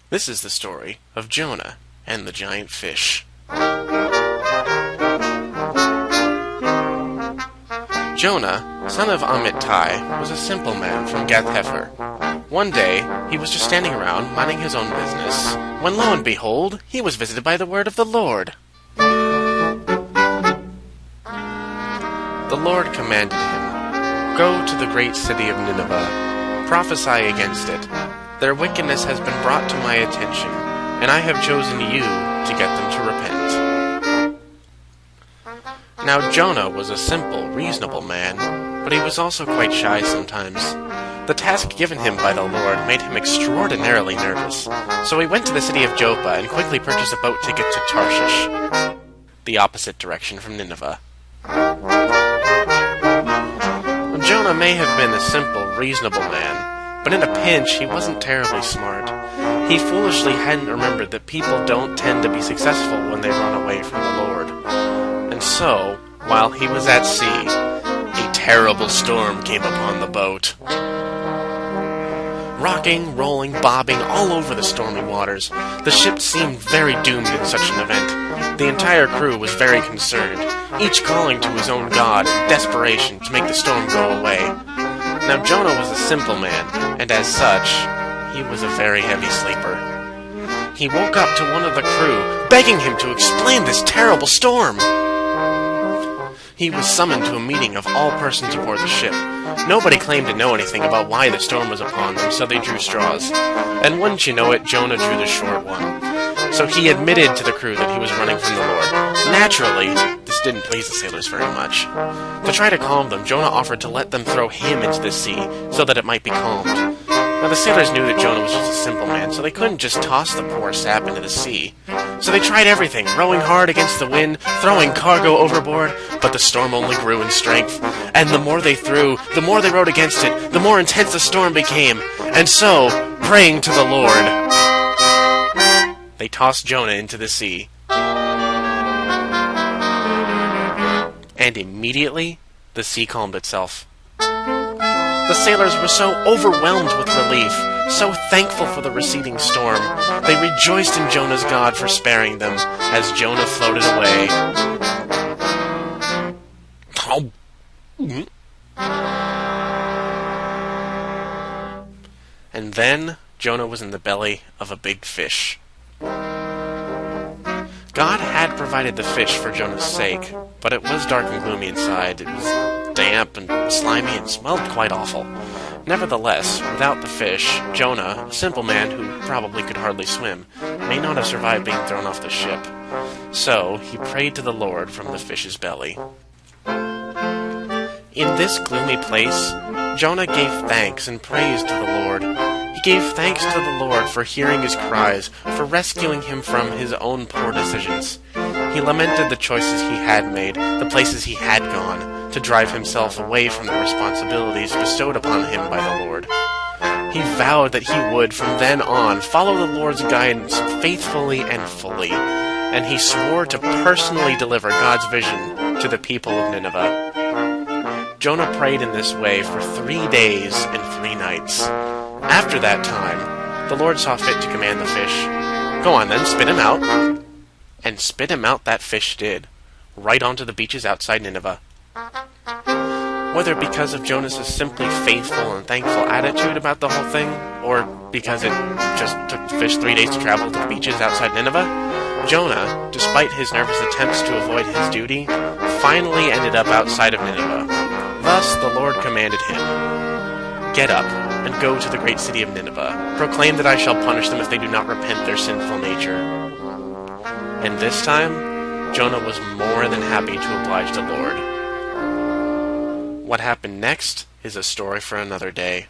This is the story of Jonah and the giant fish. Jonah, son of Amittai, was a simple man from Gath-Hepher. One day, he was just standing around minding his own business, when lo and behold, he was visited by the word of the Lord. The Lord commanded him, "Go to the great city of Nineveh, prophesy against it. Their wickedness has been brought to my attention, and I have chosen you to get them to repent." Now Jonah was a simple, reasonable man, but he was also quite shy sometimes. The task given him by the Lord made him extraordinarily nervous, so he went to the city of Joppa and quickly purchased a boat ticket to Tarshish, the opposite direction from Nineveh. Jonah may have been a simple, reasonable man, but in a pinch he wasn't terribly smart. He foolishly hadn't remembered that people don't tend to be successful when they run away from the Lord. And so, while he was at sea, a terrible storm came upon the boat. Rocking, rolling, bobbing all over the stormy waters, the ship seemed very doomed in such an event. The entire crew was very concerned, each calling to his own God in desperation to make the storm go away. Now Jonah was a simple man, and as such, he was a very heavy sleeper. He woke up to one of the crew, begging him to explain this terrible storm. He was summoned to a meeting of all persons aboard the ship. Nobody claimed to know anything about why the storm was upon them, so they drew straws. And wouldn't you know it, Jonah drew the short one. So he admitted to the crew that he was running from the Lord. Naturally, this didn't please the sailors very much. To try to calm them, Jonah offered to let them throw him into the sea, so that it might be calmed. Now the sailors knew that Jonah was just a simple man, so they couldn't just toss the poor sap into the sea. So they tried everything, rowing hard against the wind, throwing cargo overboard, but the storm only grew in strength. And the more they threw, the more they rowed against it, the more intense the storm became. And so, praying to the Lord, they tossed Jonah into the sea. And immediately, the sea calmed itself. The sailors were so overwhelmed with relief, so thankful for the receding storm, they rejoiced in Jonah's God for sparing them, as Jonah floated away. And then, Jonah was in the belly of a big fish. God had provided the fish for Jonah's sake, but it was dark and gloomy inside. It was damp and slimy and smelled quite awful. Nevertheless, without the fish, Jonah, a simple man who probably could hardly swim, may not have survived being thrown off the ship. So, he prayed to the Lord from the fish's belly. In this gloomy place, Jonah gave thanks and praise to the Lord. He gave thanks to the Lord for hearing his cries, for rescuing him from his own poor decisions. He lamented the choices he had made, the places he had gone, to drive himself away from the responsibilities bestowed upon him by the Lord. He vowed that he would, from then on, follow the Lord's guidance faithfully and fully, and he swore to personally deliver God's vision to the people of Nineveh. Jonah prayed in this way for 3 days and 3 nights. After that time, the Lord saw fit to command the fish, "Go on then, spit him out." And spit him out that fish did, right onto the beaches outside Nineveh. Whether because of Jonah's simply faithful and thankful attitude about the whole thing, or because it just took the fish 3 days to travel to the beaches outside Nineveh, Jonah, despite his nervous attempts to avoid his duty, finally ended up outside of Nineveh. Thus the Lord commanded him, "Get up, and go to the great city of Nineveh. Proclaim that I shall punish them if they do not repent their sinful nature." And this time, Jonah was more than happy to oblige the Lord. What happened next is a story for another day.